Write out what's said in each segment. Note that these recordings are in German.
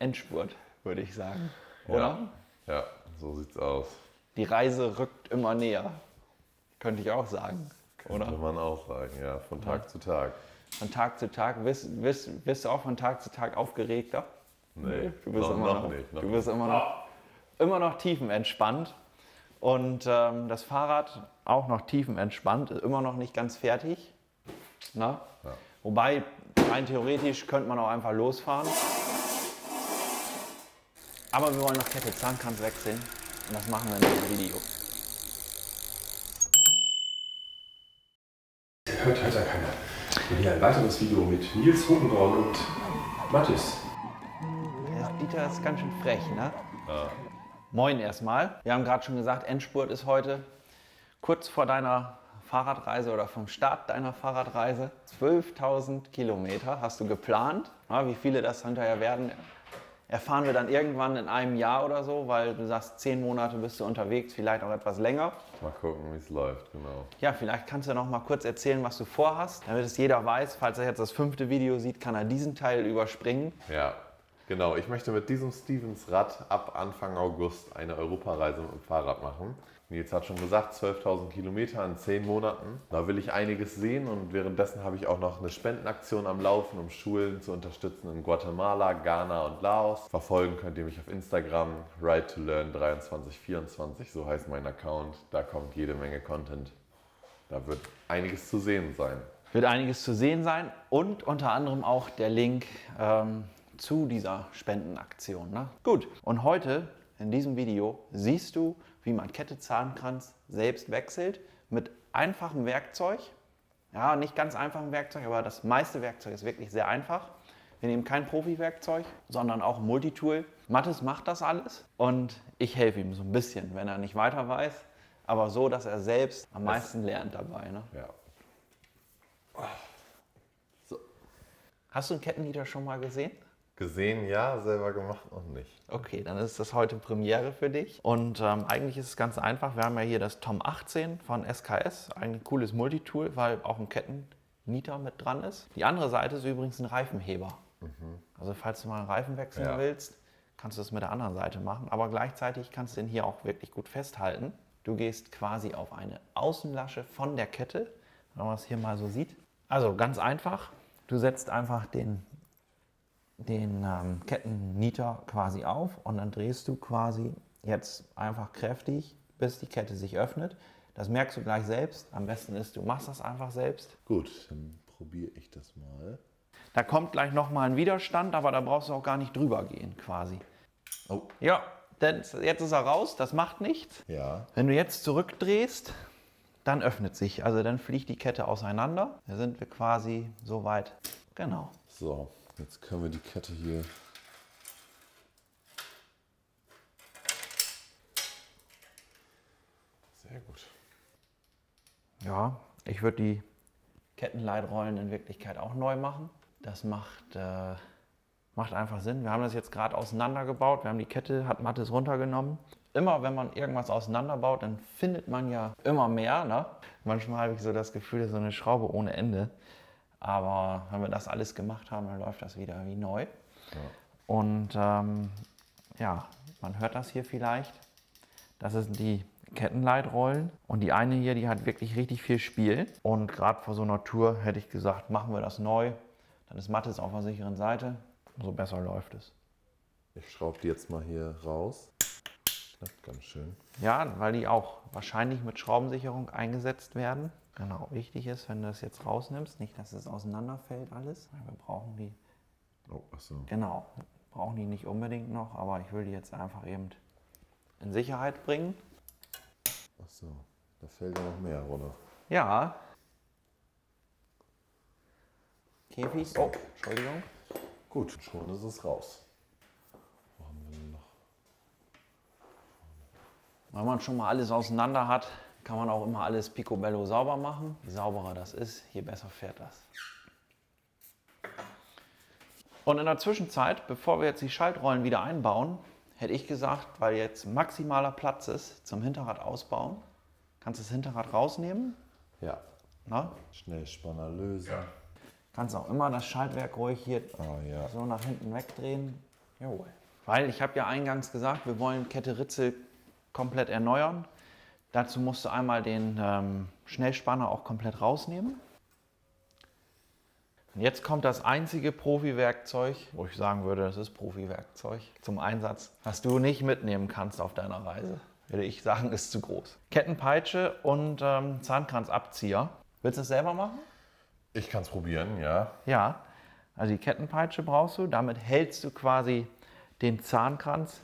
Endspurt, würde ich sagen. Ja. Oder? Ja, so sieht's aus. Die Reise rückt immer näher. Könnte ich auch sagen. Könnte man auch sagen, ja, von Tag zu Tag. Von Tag zu Tag. Bist du auch von Tag zu Tag aufgeregter? Nee, Du bist noch nicht. Du bist immer noch tiefenentspannt. Und das Fahrrad auch noch tiefenentspannt, ist immer noch nicht ganz fertig. Na? Ja. Wobei, rein theoretisch könnte man auch einfach losfahren. Aber wir wollen noch Kette Zahnkranz wechseln. Und das machen wir in diesem Video. Hört ja keiner. Hier ein weiteres Video mit Nils Hogenborn und Mathis. Der Dieter ist ganz schön frech, ne? Ja. Moin erstmal. Wir haben gerade schon gesagt, Endspurt ist heute. Kurz vor deiner Fahrradreise oder vom Start deiner Fahrradreise. 12.000 Kilometer hast du geplant. Ja, wie viele das hinterher werden, erfahren wir dann irgendwann in einem Jahr oder so, weil du sagst, 10 Monate bist du unterwegs, vielleicht auch etwas länger. Mal gucken, wie es läuft, genau. Ja, vielleicht kannst du noch mal kurz erzählen, was du vorhast, damit es jeder weiß. Falls er jetzt das 5. Video sieht, kann er diesen Teil überspringen. Ja, genau. Ich möchte mit diesem Stevens Rad ab Anfang August eine Europareise mit dem Fahrrad machen. Nils hat schon gesagt, 12.000 Kilometer in 10 Monaten. Da will ich einiges sehen und währenddessen habe ich auch noch eine Spendenaktion am Laufen, um Schulen zu unterstützen in Guatemala, Ghana und Laos. Verfolgen könnt ihr mich auf Instagram, Ride2Learn2324, so heißt mein Account. Da kommt jede Menge Content. Da wird einiges zu sehen sein. Wird einiges zu sehen sein und unter anderem auch der Link zu dieser Spendenaktion. Ne? Gut, und heute in diesem Video siehst du, wie man Kette Zahnkranz selbst wechselt mit einfachem Werkzeug. Ja, nicht ganz einfachem Werkzeug, aber das meiste Werkzeug ist wirklich sehr einfach. Wir nehmen kein Profi-Werkzeug, sondern auch ein Multitool. Mathis macht das alles und ich helfe ihm so ein bisschen, wenn er nicht weiter weiß, aber so, dass er selbst am meisten lernt dabei. Ne? Ja. So. Hast du einen Kettennieter schon mal gesehen? Gesehen, ja, selber gemacht noch nicht. Okay, dann ist das heute Premiere für dich. Und eigentlich ist es ganz einfach. Wir haben ja hier das Tom 18 von SKS. Ein cooles Multitool, weil auch ein Kettennieter mit dran ist. Die andere Seite ist übrigens ein Reifenheber. Also falls du mal einen Reifen wechseln willst, kannst du das mit der anderen Seite machen. Aber gleichzeitig kannst du den hier auch wirklich gut festhalten. Du gehst quasi auf eine Außenlasche von der Kette, wenn man es hier mal so sieht. Also ganz einfach. Du setzt einfach den Kettennieter quasi auf und dann drehst du quasi jetzt einfach kräftig, bis die Kette sich öffnet. Das merkst du gleich selbst. Am besten ist, du machst das einfach selbst. Gut, dann probiere ich das mal. Da kommt gleich nochmal ein Widerstand, aber da brauchst du auch gar nicht drüber gehen quasi. Oh. Ja, denn jetzt ist er raus, das macht nichts. Ja. Wenn du jetzt zurückdrehst, dann öffnet sich, also dann fliegt die Kette auseinander. Da sind wir quasi so weit. Genau. So. Jetzt können wir die Kette hier. Sehr gut. Ja, ich würde die Kettenleitrollen in Wirklichkeit auch neu machen. Das macht einfach Sinn. Wir haben das jetzt gerade auseinandergebaut. Wir haben die Kette, hat Mathis runtergenommen. Immer wenn man irgendwas auseinanderbaut, dann findet man ja immer mehr. Ne? Manchmal habe ich so das Gefühl, das ist so eine Schraube ohne Ende. Aber wenn wir das alles gemacht haben, dann läuft das wieder wie neu. Ja. Und ja, man hört das hier vielleicht. Das sind die Kettenleitrollen. Und die eine hier, die hat wirklich richtig viel Spiel. Und gerade vor so einer Tour hätte ich gesagt, machen wir das neu. Dann ist Mathis auf der sicheren Seite. Umso besser läuft es. Ich schraube die jetzt mal hier raus. Knappt ganz schön. Ja, weil die auch wahrscheinlich mit Schraubensicherung eingesetzt werden. Genau, wichtig ist, wenn du das jetzt rausnimmst, nicht, dass es auseinanderfällt alles. Wir brauchen die. Oh, ach so. Genau, brauchen die nicht unbedingt noch, aber ich will die jetzt einfach eben in Sicherheit bringen. Ach so, da fällt ja noch mehr runter. Ja. Käfig. Oh, Entschuldigung. Gut, schon ist es raus. Wo haben wir denn noch? Wenn man schon mal alles auseinander hat, kann man auch immer alles picobello sauber machen. Je sauberer das ist, je besser fährt das. Und in der Zwischenzeit, bevor wir jetzt die Schaltrollen wieder einbauen, hätte ich gesagt, weil jetzt maximaler Platz ist zum Hinterrad ausbauen, kannst du das Hinterrad rausnehmen. Ja. Na? Schnellspanner lösen. Ja. Kannst auch immer das Schaltwerk ruhig hier ja. so nach hinten wegdrehen. Jawohl. Weil ich habe ja eingangs gesagt, wir wollen Kette Ritzel komplett erneuern. Dazu musst du einmal den Schnellspanner auch komplett rausnehmen. Und jetzt kommt das einzige Profi-Werkzeug, wo ich sagen würde, das ist Profi-Werkzeug zum Einsatz, was du nicht mitnehmen kannst auf deiner Reise. Würde ich sagen, ist zu groß. Kettenpeitsche und Zahnkranzabzieher. Willst du es selber machen? Ich kann es probieren, ja. Ja, also die Kettenpeitsche brauchst du. Damit hältst du quasi den Zahnkranz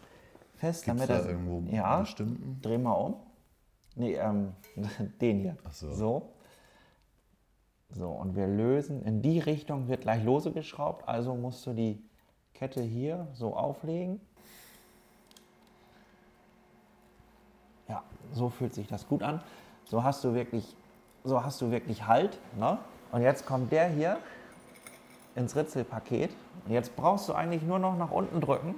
fest. Gibt's damit da das, irgendwo einen ja, bestimmten? dreh mal um. Nee, den hier. Ach so. So. So, und wir lösen, in die Richtung wird gleich lose geschraubt, also musst du die Kette hier so auflegen. Ja, so fühlt sich das gut an. So hast du wirklich Halt. Ne? Und jetzt kommt der hier ins Ritzelpaket. Und jetzt brauchst du eigentlich nur noch nach unten drücken.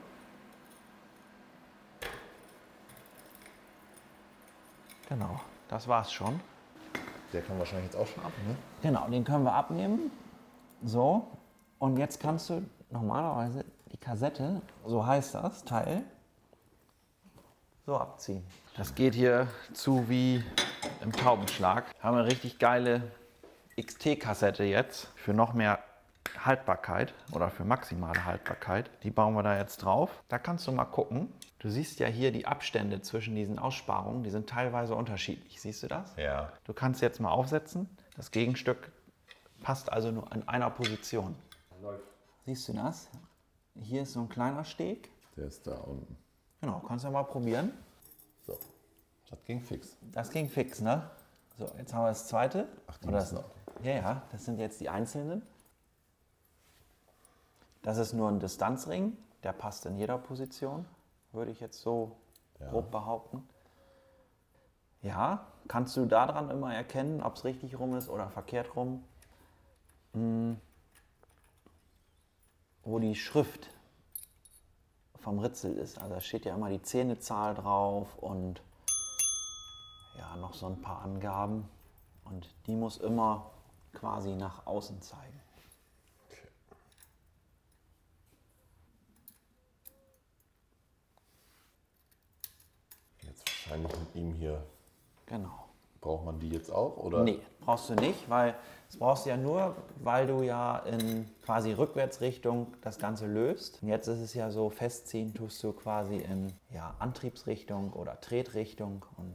Genau, das war's schon. Der kann wahrscheinlich jetzt auch schon ab, ne? Genau, den können wir abnehmen. So, und jetzt kannst du normalerweise die Kassette, so heißt das Teil, so abziehen. Das geht hier zu wie im Taubenschlag. Haben wir eine richtig geile XT-Kassette jetzt für noch mehr Haltbarkeit oder für maximale Haltbarkeit. Die bauen wir da jetzt drauf. Da kannst du mal gucken. Du siehst ja hier die Abstände zwischen diesen Aussparungen, die sind teilweise unterschiedlich. Siehst du das? Ja. Du kannst jetzt mal aufsetzen. Das Gegenstück passt also nur in einer Position. Läuft. Siehst du das? Hier ist so ein kleiner Steg. Der ist da unten. Genau, kannst du mal probieren. So. Das ging fix. Das ging fix, ne? So, jetzt haben wir das zweite. Ach, die Oder müssen auch. ja, das sind jetzt die einzelnen. Das ist nur ein Distanzring. Der passt in jeder Position, würde ich jetzt so grob behaupten. Ja, kannst du daran immer erkennen, ob es richtig rum ist oder verkehrt rum? Wo die Schrift vom Ritzel ist. Also da steht ja immer die Zähnezahl drauf und ja, noch so ein paar Angaben. Und die muss immer quasi nach außen zeigen. Okay. Jetzt wahrscheinlich mit ihm hier. Genau. Braucht man die jetzt auch, oder? Nee, brauchst du nicht, weil das brauchst du ja nur, weil du ja in quasi Rückwärtsrichtung das Ganze löst. Und jetzt ist es ja so, festziehen tust du quasi in Antriebsrichtung oder Tretrichtung und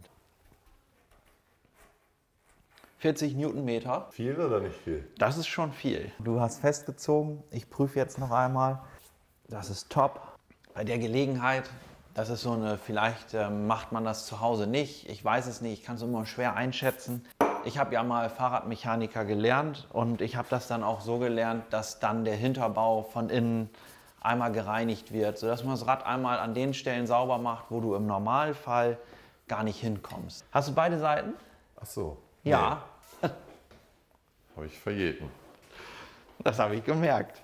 40 Newtonmeter. Viel oder nicht viel? Das ist schon viel. Du hast festgezogen, ich prüfe jetzt noch einmal. Das ist top. Bei der Gelegenheit, das ist so eine, vielleicht macht man das zu Hause nicht. Ich weiß es nicht, ich kann es immer schwer einschätzen. Ich habe ja mal Fahrradmechaniker gelernt und ich habe das dann auch so gelernt, dass dann der Hinterbau von innen einmal gereinigt wird, sodass man das Rad einmal an den Stellen sauber macht, wo du im Normalfall gar nicht hinkommst. Hast du beide Seiten? Ach so. Ja. Nee. Habe ich verjeten. Das habe ich gemerkt.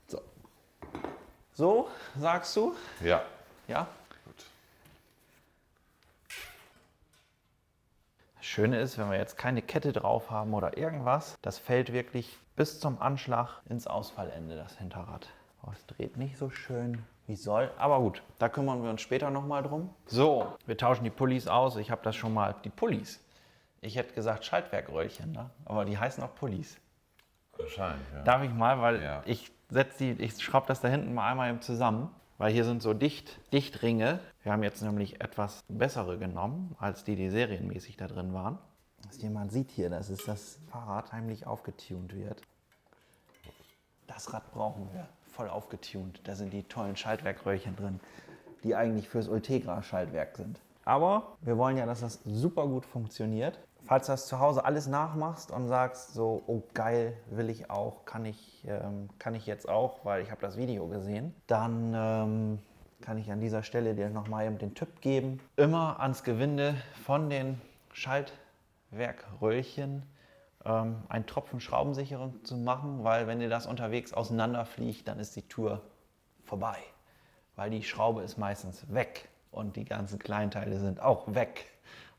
So. So, sagst du? Ja. Ja? Gut. Das Schöne ist, wenn wir jetzt keine Kette drauf haben oder irgendwas, das fällt wirklich bis zum Anschlag ins Ausfallende, das Hinterrad. Oh, es dreht nicht so schön wie soll, aber gut, da kümmern wir uns später nochmal drum. So, wir tauschen die Pullis aus. Ich habe das schon mal, die Pullis. Ich hätte gesagt Schaltwerkröllchen, ne? Aber die heißen auch Pullis. Wahrscheinlich, ja. Darf ich mal, weil Ja. ich schraube das da hinten mal einmal eben zusammen, weil hier sind so Dichtringe. Wir haben jetzt nämlich etwas bessere genommen, als die serienmäßig da drin waren. Dass jemand sieht hier, dass es das Fahrrad heimlich aufgetunt wird. Das Rad brauchen wir, voll aufgetunt. Da sind die tollen Schaltwerkröhrchen drin, die eigentlich fürs Ultegra-Schaltwerk sind. Aber wir wollen ja, dass das super gut funktioniert. Falls du das zu Hause alles nachmachst und sagst so, oh geil, will ich auch, kann ich jetzt auch, weil ich habe das Video gesehen, dann kann ich an dieser Stelle dir nochmal eben den Tipp geben. Immer ans Gewinde von den Schaltwerkröllchen einen Tropfen Schraubensicherung zu machen, weil wenn dir das unterwegs auseinanderfliegt, dann ist die Tour vorbei. Weil die Schraube ist meistens weg und die ganzen Kleinteile sind auch weg.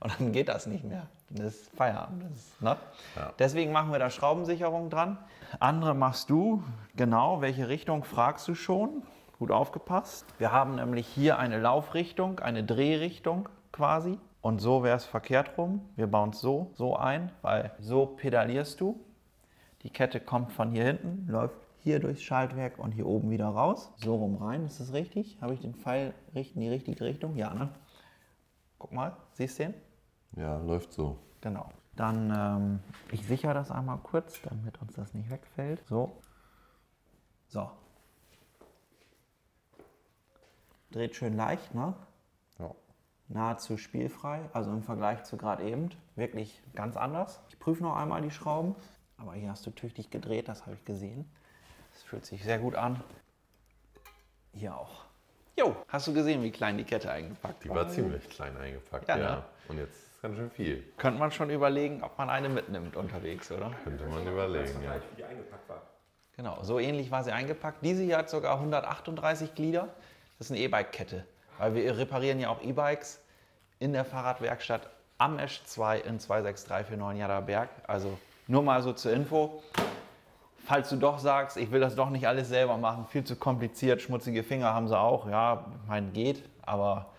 Und dann geht das nicht mehr. Das ist Feierabend. Ne? Ja. Deswegen machen wir da Schraubensicherung dran. Andere machst du, genau, welche Richtung fragst du schon? gut aufgepasst. Wir haben nämlich hier eine Laufrichtung, eine Drehrichtung quasi. Und so wäre es verkehrt rum. Wir bauen es so ein, weil so pedalierst du. Die Kette kommt von hier hinten, läuft hier durchs Schaltwerk und hier oben wieder raus. So rum rein, ist das richtig? Habe ich den Pfeil in die richtige Richtung? Ja, ne? Guck mal, siehst du den? Ja, läuft so. Genau. Dann, ich sichere das einmal kurz, damit uns das nicht wegfällt. So. So. Dreht schön leicht, ne? Ja. Nahezu spielfrei, also im Vergleich zu gerade eben. Wirklich ganz anders. Ich prüfe noch einmal die Schrauben. Aber hier hast du tüchtig gedreht, das habe ich gesehen. Das fühlt sich sehr gut an. Hier auch. Jo, hast du gesehen, wie klein die Kette eingepackt war? Die war ziemlich klein eingepackt, Ja, ja. ne? Und jetzt ist ganz schön viel. Könnte man schon überlegen, ob man eine mitnimmt unterwegs, oder? Könnte man überlegen, ja. Wie die eingepackt war. Genau, so ähnlich war sie eingepackt. Diese hier hat sogar 138 Glieder. Das ist eine E-Bike-Kette. Weil wir reparieren ja auch E-Bikes in der Fahrradwerkstatt am Esch 2 in 26349 Jadderberg. Also nur mal so zur Info. Falls du doch sagst, ich will das doch nicht alles selber machen, viel zu kompliziert, schmutzige Finger haben sie auch. Ja, mein geht, aber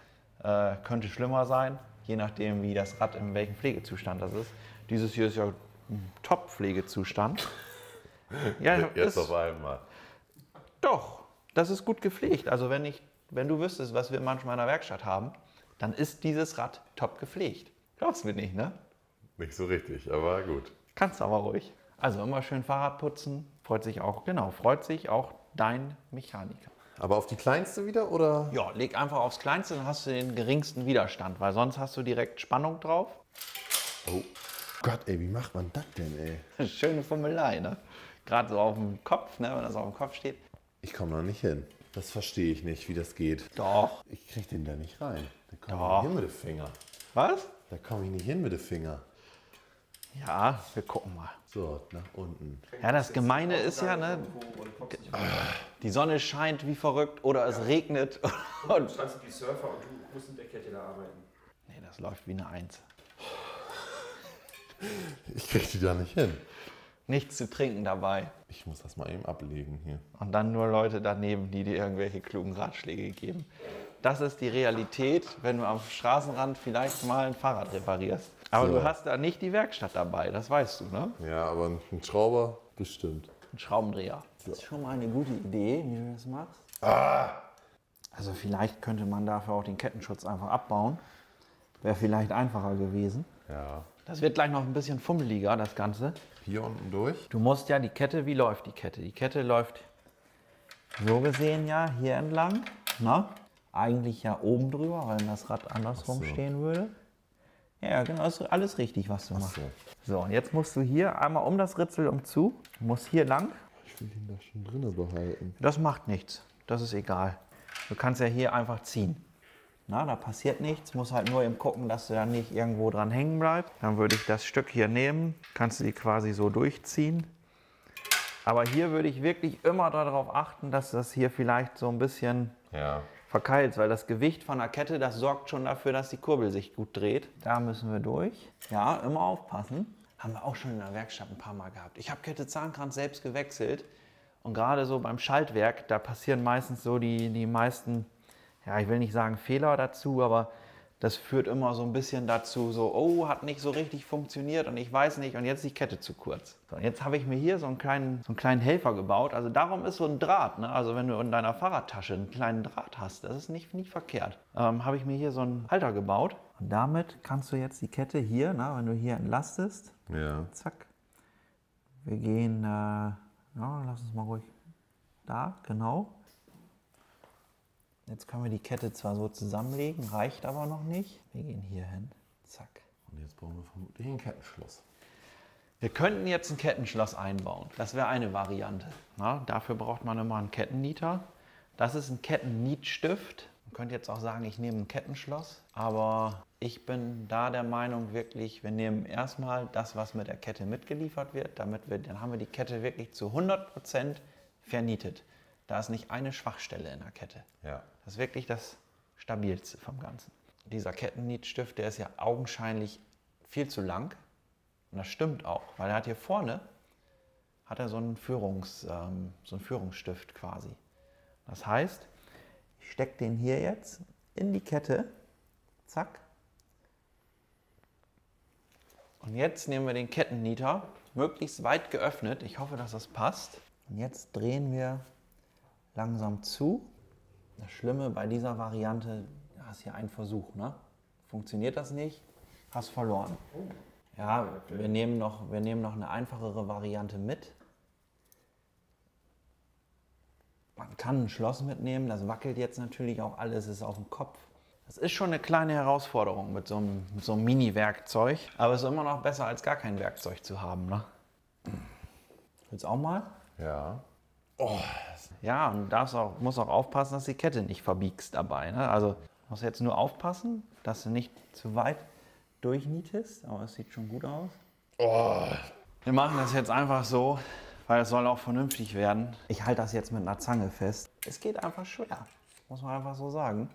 könnte schlimmer sein, je nachdem wie das Rad in welchem Pflegezustand das ist. Dieses hier ist ja ein Top-Pflegezustand. Ja, Jetzt auf einmal. doch, das ist gut gepflegt. Also wenn du wüsstest, was wir manchmal in der Werkstatt haben, dann ist dieses Rad top gepflegt. Glaubst du mir nicht, ne? Nicht so richtig, aber gut. Kannst aber ruhig. Also immer schön Fahrrad putzen. Freut sich auch dein Mechaniker. Aber auf die kleinste wieder, oder? Ja, leg einfach aufs Kleinste, dann hast du den geringsten Widerstand, weil sonst hast du direkt Spannung drauf. Oh Gott, ey, wie macht man das denn, ey? Schöne Fummelei, ne? Gerade so auf dem Kopf, ne? Wenn das auf dem Kopf steht. Ich komme noch nicht hin. Das verstehe ich nicht, wie das geht. Doch. Ich krieg den da nicht rein. Da komme Doch. ich nicht hin mit dem Finger. Was? Da komme ich nicht hin mit dem Finger. Ja, wir gucken mal. So, nach unten. Ja, das Gemeine ist ja, ne? Die Sonne scheint wie verrückt oder es regnet. Du standst wie Surfer und du musst mit der Kette da arbeiten. Nee, das läuft wie eine Eins. Ich krieg die da nicht hin. Nichts zu trinken dabei. Ich muss das mal eben ablegen hier. Und dann nur Leute daneben, die dir irgendwelche klugen Ratschläge geben. Das ist die Realität, wenn du am Straßenrand vielleicht mal ein Fahrrad reparierst. Aber So. du hast da nicht die Werkstatt dabei, das weißt du, ne? Ja, aber ein Schrauber bestimmt. Ein Schraubendreher. Das ist schon mal eine gute Idee, wie du das machst. Also vielleicht könnte man dafür auch den Kettenschutz einfach abbauen. Wäre vielleicht einfacher gewesen. Ja. Das wird gleich noch ein bisschen fummeliger, das Ganze. Hier unten durch. Du musst ja die Kette, wie läuft die Kette? Die Kette läuft so gesehen ja hier entlang. Na? Eigentlich ja oben drüber, weil das Rad andersrum Ach so. stehen würde. Ja, genau, ist alles richtig, was du machst. so. So, und jetzt musst du hier einmal um das Ritzel zu, musst hier lang. Ich will ihn da schon drinnen behalten. Das macht nichts, das ist egal. Du kannst ja hier einfach ziehen. Na, da passiert nichts, musst halt nur eben gucken, dass du da nicht irgendwo dran hängen bleibst. Dann würde ich das Stück hier nehmen, kannst du die quasi so durchziehen. Aber hier würde ich wirklich immer darauf achten, dass das hier vielleicht so ein bisschen Ja. verkeilt, weil das Gewicht von der Kette, das sorgt schon dafür, dass die Kurbel sich gut dreht. Da müssen wir durch. Ja, immer aufpassen. Haben wir auch schon in der Werkstatt ein paar Mal gehabt. Ich habe Kette Zahnkranz selbst gewechselt und gerade so beim Schaltwerk, da passieren meistens so die meisten, ja, ich will nicht sagen Fehler dazu, aber das führt immer so ein bisschen dazu, so, oh, hat nicht so richtig funktioniert und ich weiß nicht und jetzt ist die Kette zu kurz. So, jetzt habe ich mir hier so einen kleinen Helfer gebaut. Also darum ist so ein Draht, ne? Also wenn du in deiner Fahrradtasche einen kleinen Draht hast, das ist nicht verkehrt. Habe ich mir hier so einen Halter gebaut und damit kannst du jetzt die Kette hier, na, wenn du hier entlastest, Ja. zack. Wir gehen, ja, lass uns mal ruhig da, genau. Jetzt können wir die Kette zwar so zusammenlegen, reicht aber noch nicht. Wir gehen hier hin, zack. Und jetzt brauchen wir vermutlich einen Kettenschloss. Wir könnten jetzt ein Kettenschloss einbauen. Das wäre eine Variante. Na, dafür braucht man immer einen Kettennieter. Das ist ein Kettennietstift. Man könnte jetzt auch sagen, ich nehme ein Kettenschloss. Aber ich bin da der Meinung wirklich, wir nehmen erstmal das, was mit der Kette mitgeliefert wird. Dann haben wir die Kette wirklich zu 100% vernietet. Da ist nicht eine Schwachstelle in der Kette. Ja. Das ist wirklich das Stabilste vom Ganzen. Dieser Kettennietstift, der ist ja augenscheinlich viel zu lang. Und das stimmt auch, weil er hat hier vorne so einen Führungsstift quasi. Das heißt, ich stecke den hier jetzt in die Kette. Zack. Und jetzt nehmen wir den Kettennieter, möglichst weit geöffnet. Ich hoffe, dass das passt. Und jetzt drehen wir langsam zu. Das Schlimme bei dieser Variante, du hast hier einen Versuch, ne? Funktioniert das nicht, hast verloren. Ja, wir nehmen noch eine einfachere Variante mit. Man kann ein Schloss mitnehmen, das wackelt jetzt natürlich auch alles, ist auf dem Kopf. Das ist schon eine kleine Herausforderung mit so einem Mini-Werkzeug, aber es ist immer noch besser, als gar kein Werkzeug zu haben, ne? Willst du auch mal? Ja. Oh. Ja, und du musst auch aufpassen, dass du die Kette nicht verbiegst dabei, ne? Also musst jetzt nur aufpassen, dass du nicht zu weit durchnietest, aber es sieht schon gut aus. Oh. Wir machen das jetzt einfach so, weil es soll auch vernünftig werden. Ich halte das jetzt mit einer Zange fest. Es geht einfach schwer, muss man einfach so sagen.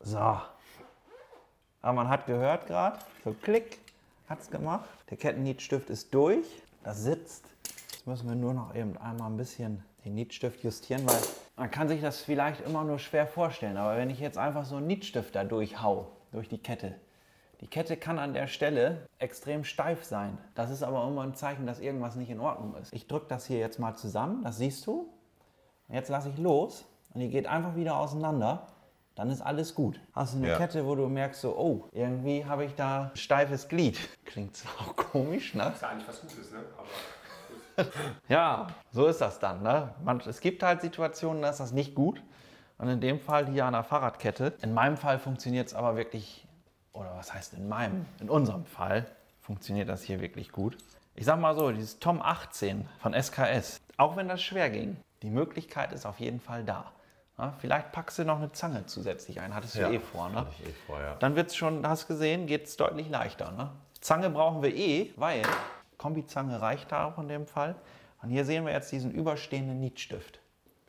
So. Aber man hat gehört gerade, so klick, hat es gemacht. Der Kettennietstift ist durch, das sitzt. Jetzt müssen wir nur noch eben einmal ein bisschen den Nietstift justieren, weil man kann sich das vielleicht immer nur schwer vorstellen. Aber wenn ich jetzt einfach so einen Nietstift da durchhau, durch die Kette kann an der Stelle extrem steif sein. Das ist aber immer ein Zeichen, dass irgendwas nicht in Ordnung ist. Ich drücke das hier jetzt mal zusammen, das siehst du. Jetzt lasse ich los und die geht einfach wieder auseinander. Dann ist alles gut. Hast du eine Kette, wo du merkst so, oh, irgendwie habe ich da ein steifes Glied. Klingt zwar auch komisch, ne? Das ist ja eigentlich was Gutes, ne? Aber gut. Ja, so ist das dann, ne? Es gibt halt Situationen, da ist das nicht gut. Und in dem Fall hier an der Fahrradkette. In meinem Fall funktioniert es aber wirklich, oder was heißt in unserem Fall funktioniert das hier wirklich gut. Ich sag mal so, dieses Tom 18 von SKS, auch wenn das schwer ging, die Möglichkeit ist auf jeden Fall da. Ja, vielleicht packst du noch eine Zange zusätzlich ein, hattest du eh vor, ne? Hatte ich eh vor, ja. Dann wird es schon, hast gesehen, geht es deutlich leichter, ne? Zange brauchen wir weil Kombizange reicht da auch in dem Fall. Und hier sehen wir jetzt diesen überstehenden Nietstift.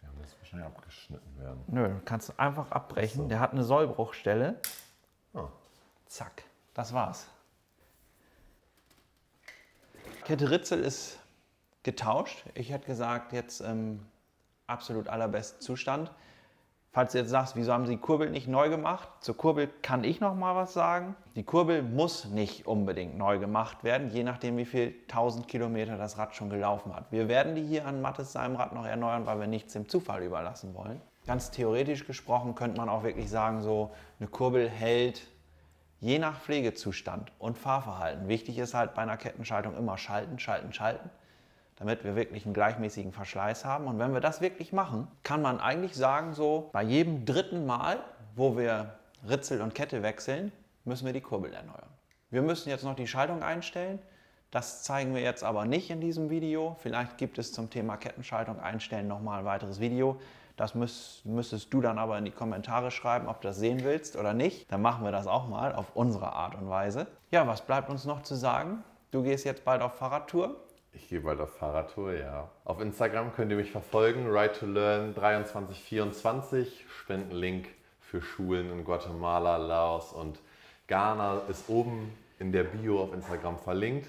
Der muss wahrscheinlich abgeschnitten werden. Nö, kannst du einfach abbrechen. So. Der hat eine Sollbruchstelle. Oh. Zack, das war's. Kette Ritzel ist getauscht. Ich hätte gesagt, jetzt im absolut allerbesten Zustand. Falls du jetzt sagst, wieso haben sie die Kurbel nicht neu gemacht? Zur Kurbel kann ich noch mal was sagen. Die Kurbel muss nicht unbedingt neu gemacht werden, je nachdem wie viel 1000 Kilometer das Rad schon gelaufen hat. Wir werden die hier an Mattes seinem Rad noch erneuern, weil wir nichts dem Zufall überlassen wollen. Ganz theoretisch gesprochen könnte man auch wirklich sagen, so eine Kurbel hält je nach Pflegezustand und Fahrverhalten. Wichtig ist halt bei einer Kettenschaltung immer schalten, schalten, schalten, damit wir wirklich einen gleichmäßigen Verschleiß haben. Und wenn wir das wirklich machen, kann man eigentlich sagen, so bei jedem dritten Mal, wo wir Ritzel und Kette wechseln, müssen wir die Kurbel erneuern. Wir müssen jetzt noch die Schaltung einstellen. Das zeigen wir jetzt aber nicht in diesem Video. Vielleicht gibt es zum Thema Kettenschaltung einstellen nochmal ein weiteres Video. Das müsstest du dann aber in die Kommentare schreiben, ob du das sehen willst oder nicht. Dann machen wir das auch mal auf unsere Art und Weise. Ja, was bleibt uns noch zu sagen? Du gehst jetzt bald auf Fahrradtour. Ich gehe bald auf Fahrradtour, ja. Auf Instagram könnt ihr mich verfolgen, Ride to Learn 2324, Spendenlink für Schulen in Guatemala, Laos und Ghana ist oben in der Bio auf Instagram verlinkt.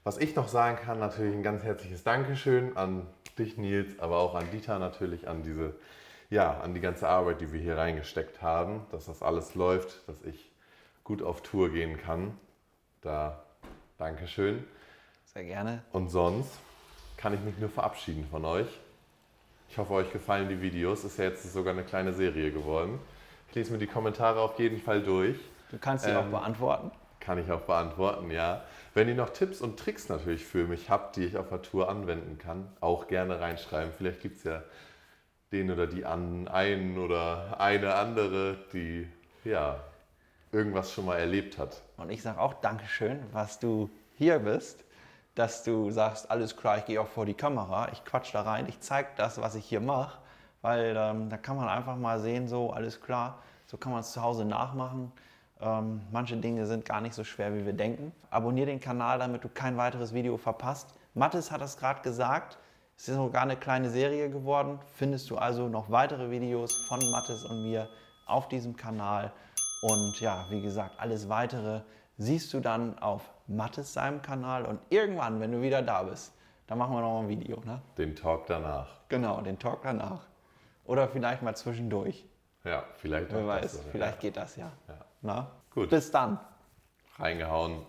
Was ich noch sagen kann, natürlich ein ganz herzliches Dankeschön an dich, Nils, aber auch an Dieter natürlich, an die ganze Arbeit, die wir hier reingesteckt haben, dass das alles läuft, dass ich gut auf Tour gehen kann. Da Dankeschön. Sehr gerne. Und sonst kann ich mich nur verabschieden von euch. Ich hoffe, euch gefallen die Videos. Ist ja jetzt sogar eine kleine Serie geworden. Ich lese mir die Kommentare auf jeden Fall durch. Du kannst sie auch beantworten. Kann ich auch beantworten, ja. Wenn ihr noch Tipps und Tricks natürlich für mich habt, die ich auf der Tour anwenden kann, auch gerne reinschreiben. Vielleicht gibt es ja den oder die einen oder eine andere, die ja irgendwas schon mal erlebt hat. Und ich sage auch Dankeschön, was du hier bist, dass du sagst, alles klar, ich gehe auch vor die Kamera, ich quatsch da rein, ich zeige das, was ich hier mache, weil da kann man einfach mal sehen, so alles klar, so kann man es zu Hause nachmachen. Manche Dinge sind gar nicht so schwer, wie wir denken. Abonnier den Kanal, damit du kein weiteres Video verpasst. Mattes hat das gerade gesagt, es ist sogar eine kleine Serie geworden. Findest du also noch weitere Videos von Mattes und mir auf diesem Kanal. Und ja, wie gesagt, alles Weitere siehst du dann auf Mattes seinem Kanal. Und irgendwann, wenn du wieder da bist, dann machen wir noch ein Video. Ne? Den Talk danach. Genau, den Talk danach. Oder vielleicht mal zwischendurch. Ja, vielleicht. Wer weiß, vielleicht geht das ja. Ja. Na? Gut. Bis dann. Reingehauen.